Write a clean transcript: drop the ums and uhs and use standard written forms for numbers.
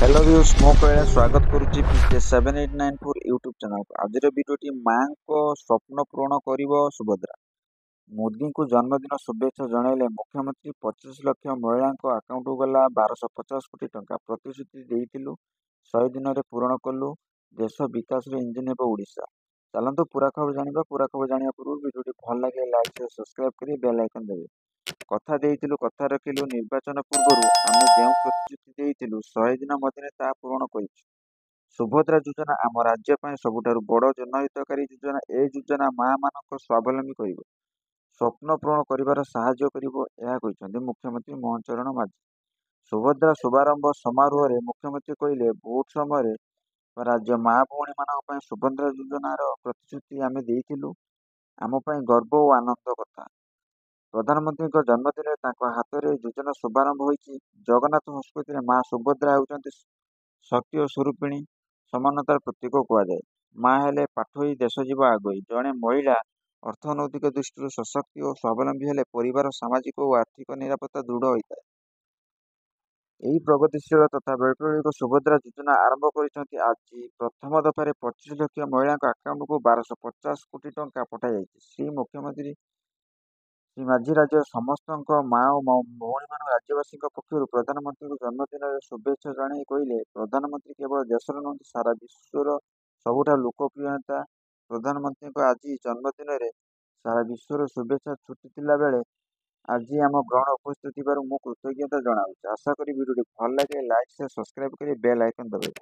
Hello viewers मो कहिला स्वागत करुच्ची पीके 7894 यूट्यूब चैनल को। आज भिडियोटी मां को स्वप्न पूरण करिवो सुभद्रा। मोदी को जन्मदिन शुभेच्छा जनइले मुख्यमंत्री। 25 लाख महिला अकाउंट को गला 1250 कोटी टंका प्रतिश्रुति देइथिलु 100 दिन में पूरण कलु। देश विकास इंजिन हेब ओडिशा। चलतु पूरा खबर जानिबा। पूरा खबर जानिया पूर्व भिडियोटी भल लगे लाइक से सब्सक्राइब करी बेल आइकन देबे। कथा देइथिलु कथा रखिलु। निर्वाचन पूर्व आमे जेउ प्रतिश्रुति देइथिलु 100 दिन मध्य ता पूरण करिछु। सुभद्रा योजना आम राज्य ପାଇଁ ସବୁଠାରୁ ବଡ଼ जनहितकारी योजना। ए योजना मां ମାନଙ୍କୁ स्वावलंबी करिवो, स्वप्न पूरण करिवार साहाय्य करिवो, ଏହା କହିଛନ୍ତି मुख्यमंत्री मोहन चरण माझी। सुभद्रा शुभारंभ समारोह रे मुख्यमंत्री कहिले भोट समय राज्य मां भौणी ମାନଙ୍କ ପାଇଁ सुभद्रा योजनार प्रतिश्रुति आमे देइथिलु। आम ପାଇଁ गर्व और आनंद कथा। प्रधानमंत्री जन्मदिन हाथ में योजना शुभारंभ होइछि। जगन्नाथ संस्कृति में मां सुभद्रा होउछन्ति शक्ति और स्वरूपिणी, समानतार प्रतीक कुआଯାए। मां हेले पाठोई देश जीव आगोई। जड़े महिला अर्थनैतिक दृष्टि सशक्ति और स्वावलंबी हेले परिवार सामाजिक और आर्थिक निरापत्ता दृढ़ होता है। यही प्रगतिशील तथा वैप्लविक सुभद्रा योजना आरंभ कर आज प्रथम दफार 25 लाख महिला अकाउंट को 1250 कोटी टंका पठाई। श्री मुख्यमंत्री श्री माझी राज्य समस्त माँ और भौणी मान राज्यवासी पक्षर प्रधानमंत्री जन्मदिन शुभेच्छा जन कहले प्रधानमंत्री केवल देशर नुहति सारा विश्वर सबुठा लोकप्रिय नेता। प्रधानमंत्री आज जन्मदिन में सारा विश्वर शुभेच्छा छुट्टी थिला बेले आज आम ग्रहण उपस्थित मु कृतज्ञता जनाऊँ। आशा करी वीडियो भल लगे लाइक से सब्सक्राइब करी बेल आइकन दबाइए।